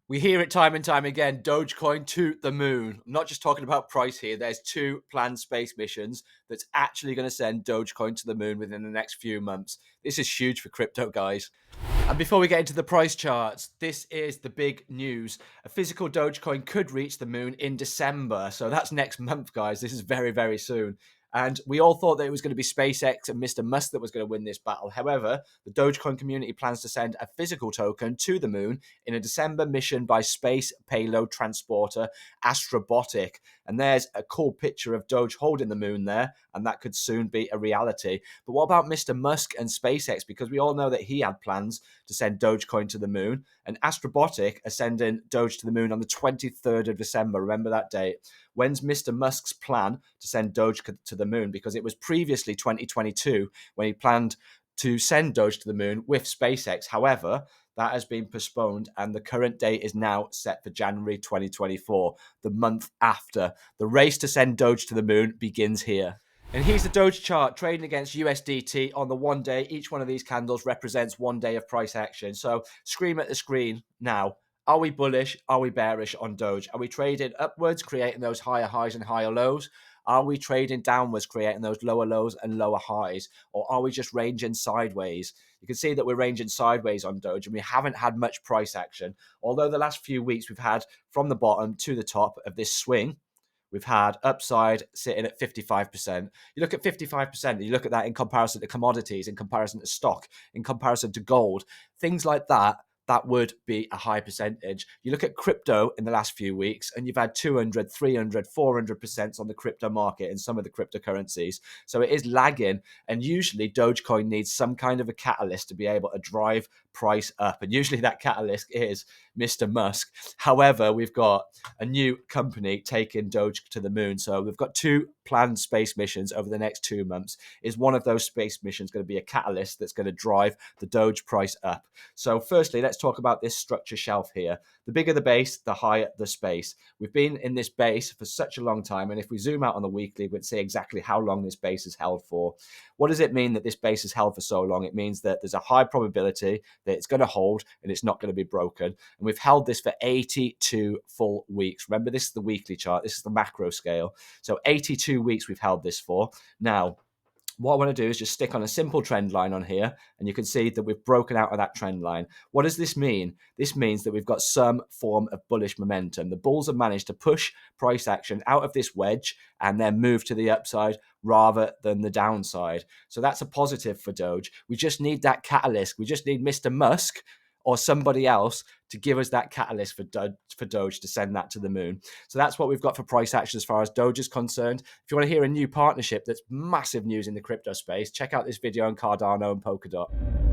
We hear it time and time again, Dogecoin to the moon. I'm not just talking about price here. There's 2 planned space missions that's actually going to send Dogecoin to the moon within the next few months. This is huge for crypto, guys. And before we get into the price charts, this is the big news. A physical Dogecoin could reach the moon in December. So that's next month, guys. This is very, very soon. And we all thought that it was going to be SpaceX and Mr. Musk that was going to win this battle. However, the Dogecoin community plans to send a physical token to the moon in a December mission by space payload transporter Astrobotic. And there's a cool picture of Doge holding the moon there, and that could soon be a reality. But what about Mr. Musk and SpaceX? Because we all know that he had plans to send Dogecoin to the moon, and Astrobotic are sending Doge to the moon on the 23rd of December. Remember that date. When's Mr. Musk's plan to send Doge to the moon? Because it was previously 2022 when he planned to send Doge to the moon with SpaceX. However, that has been postponed, and the current date is now set for January 2024, the month after. The race to send Doge to the moon begins here. And here's the Doge chart trading against USDT on the 1 day. Each one of these candles represents 1 day of price action. So scream at the screen now. Are we bullish? Are we bearish on Doge? Are we trading upwards, creating those higher highs and higher lows? Are we trading downwards, creating those lower lows and lower highs? Or are we just ranging sideways? You can see that we're ranging sideways on Doge, and we haven't had much price action. Although the last few weeks we've had from the bottom to the top of this swing, we've had upside sitting at 55%. You look at 55%, you look at that in comparison to commodities, in comparison to stock, in comparison to gold, things like that. That would be a high percentage. You look at crypto in the last few weeks, and you've had 200, 300, 400% on the crypto market in some of the cryptocurrencies. So it is lagging. And usually Dogecoin needs some kind of a catalyst to be able to drive price up. And usually that catalyst is Mr. Musk. However, we've got a new company taking Doge to the moon. So we've got 2 planned space missions over the next 2 months. Is one of those space missions going to be a catalyst that's going to drive the Doge price up? So firstly, let's talk about this structure shelf here. The bigger the base, the higher the space. We've been in this base for such a long time, and if we zoom out on the weekly, we'd see exactly how long this base is held for. What does it mean that this base is held for so long? It means that there's a high probability that it's going to hold and it's not going to be broken. And we've held this for 82 full weeks. Remember, this is the weekly chart. This is the macro scale. So 82 weeks we've held this for. Now, what I want to do is just stick on a simple trend line on here, and you can see that we've broken out of that trend line. What does this mean? This means that we've got some form of bullish momentum. The bulls have managed to push price action out of this wedge and then move to the upside rather than the downside. So that's a positive for Doge. We just need that catalyst. We just need Mr. Musk or somebody else to give us that catalyst for Doge to send that to the moon. So that's what we've got for price action as far as Doge is concerned. If you want to hear a new partnership that's massive news in the crypto space, check out this video on Cardano and Polkadot.